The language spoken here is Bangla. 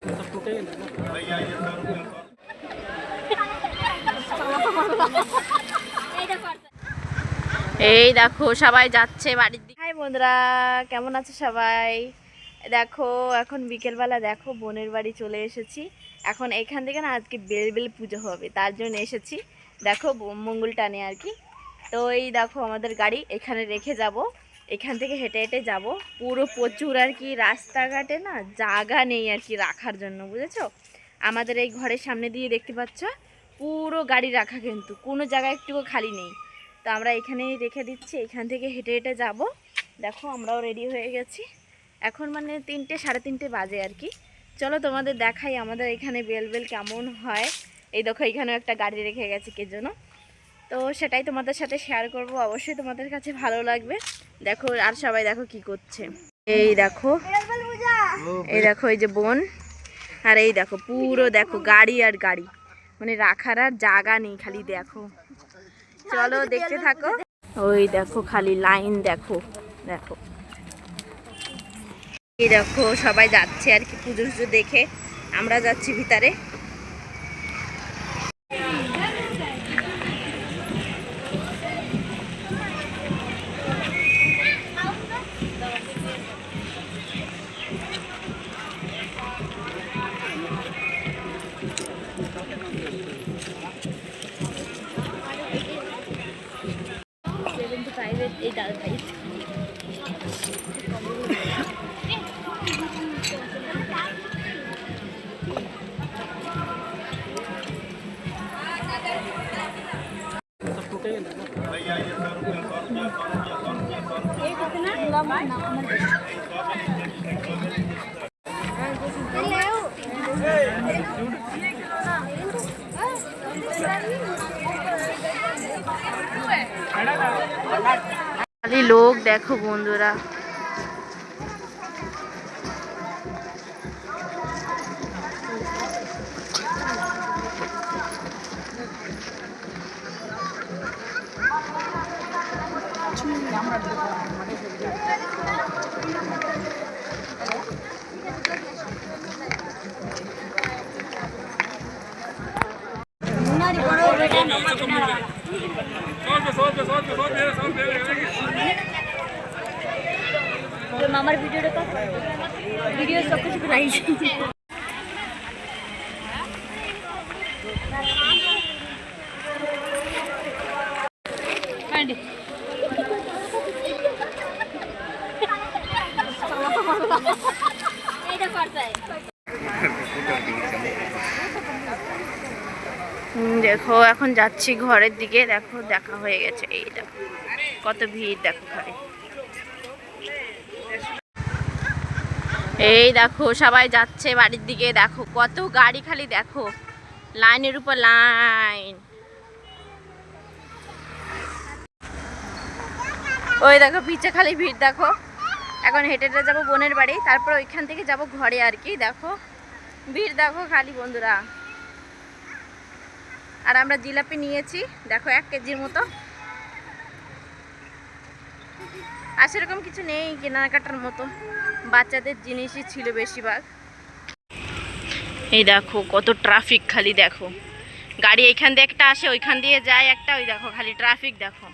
এই দেখো সবাই যাচ্ছে বাড়ির দিকে। হাই বন্ধুরা, কেমন আছে সবাই? দেখো এখন বিকেলবেলা, দেখো বোনের বাড়ি চলে এসেছি। এখন এখান থেকে না আজকে বেল পুজো হবে, তার জন্য এসেছি। দেখো মঙ্গল টানে আর কি। তো এই দেখো আমাদের গাড়ি এখানে রেখে যাব, এখান থেকে হেঁটে হেঁটে যাব। পুরো প্রচুর আর কি, রাস্তাঘাটে না জায়গা নেই আর কি রাখার জন্য, বুঝেছো? আমাদের এই ঘরের সামনে দিয়ে দেখতে পাচ্ছ পুরো গাড়ি রাখা, কিন্তু কোনো জায়গা একটুকু খালি নেই। তো আমরা এখানেই রেখে দিচ্ছি, এখান থেকে হেঁটে হেঁটে যাব। দেখো আমরাও রেডি হয়ে গেছি। এখন মানে 3টে সাড়ে 3টে বাজে আর কি। চলো তোমাদের দেখাই আমাদের এখানে বেল কেমন হয়। এই দেখো এখানেও একটা গাড়ি রেখে গেছে কে জন্য, তো সেটাই তোমাদের সাথে শেয়ার করব। অবশ্যই তোমাদের কাছে ভালো লাগবে। দেখো আর সবাই দেখো কি করছে। এই দেখো, এই দেখো এই যে বোন, আর এই দেখো পুরো দেখো গাড়ি আর গাড়ি, মানে রাখার আর জায়গা নেই, খালি দেখো। চলো দেখতে থাকো। ওই দেখো খালি লাইন, দেখো দেখো এই দেখো সবাই যাচ্ছে আর কি পুজো টুজো দেখে। আমরা যাচ্ছি ভিতরে। এই দাদা ভাই খালি লোক দেখো বন্ধুরা। मामार वीडियो वीडियो सब कुछ बनाई। দেখো এখন যাচ্ছি ঘরের দিকে। দেখো দেখা হয়ে গেছে, এই দেখো কত ভিড়, দেখো খালি। এই দেখো সবাই যাচ্ছে বাড়ির দিকে, দেখো কত গাড়ি, খালি দেখো লাইনের উপর লাইন। ওই দেখো পিছে খালি ভিড়, দেখো। এখন হেঁটে হেঁটে যাবো বোনের বাড়ি, তারপর ওইখান থেকে যাব ঘরে আর কি। দেখো ভিড় দেখো খালি বন্ধুরা। আর আমরা জিলাপি নিয়েছি, দেখো 1 কেজির মতো। আর সেরকম কিছু নেই কেনাকাটার মতো, বাচ্চাদের জিনিসই ছিল বেশিরভাগ। এই দেখো কত ট্রাফিক, খালি দেখো গাড়ি এইখান দিয়ে একটা আসে, ওইখান দিয়ে যায় একটা, ওই দেখো খালি ট্রাফিক দেখো।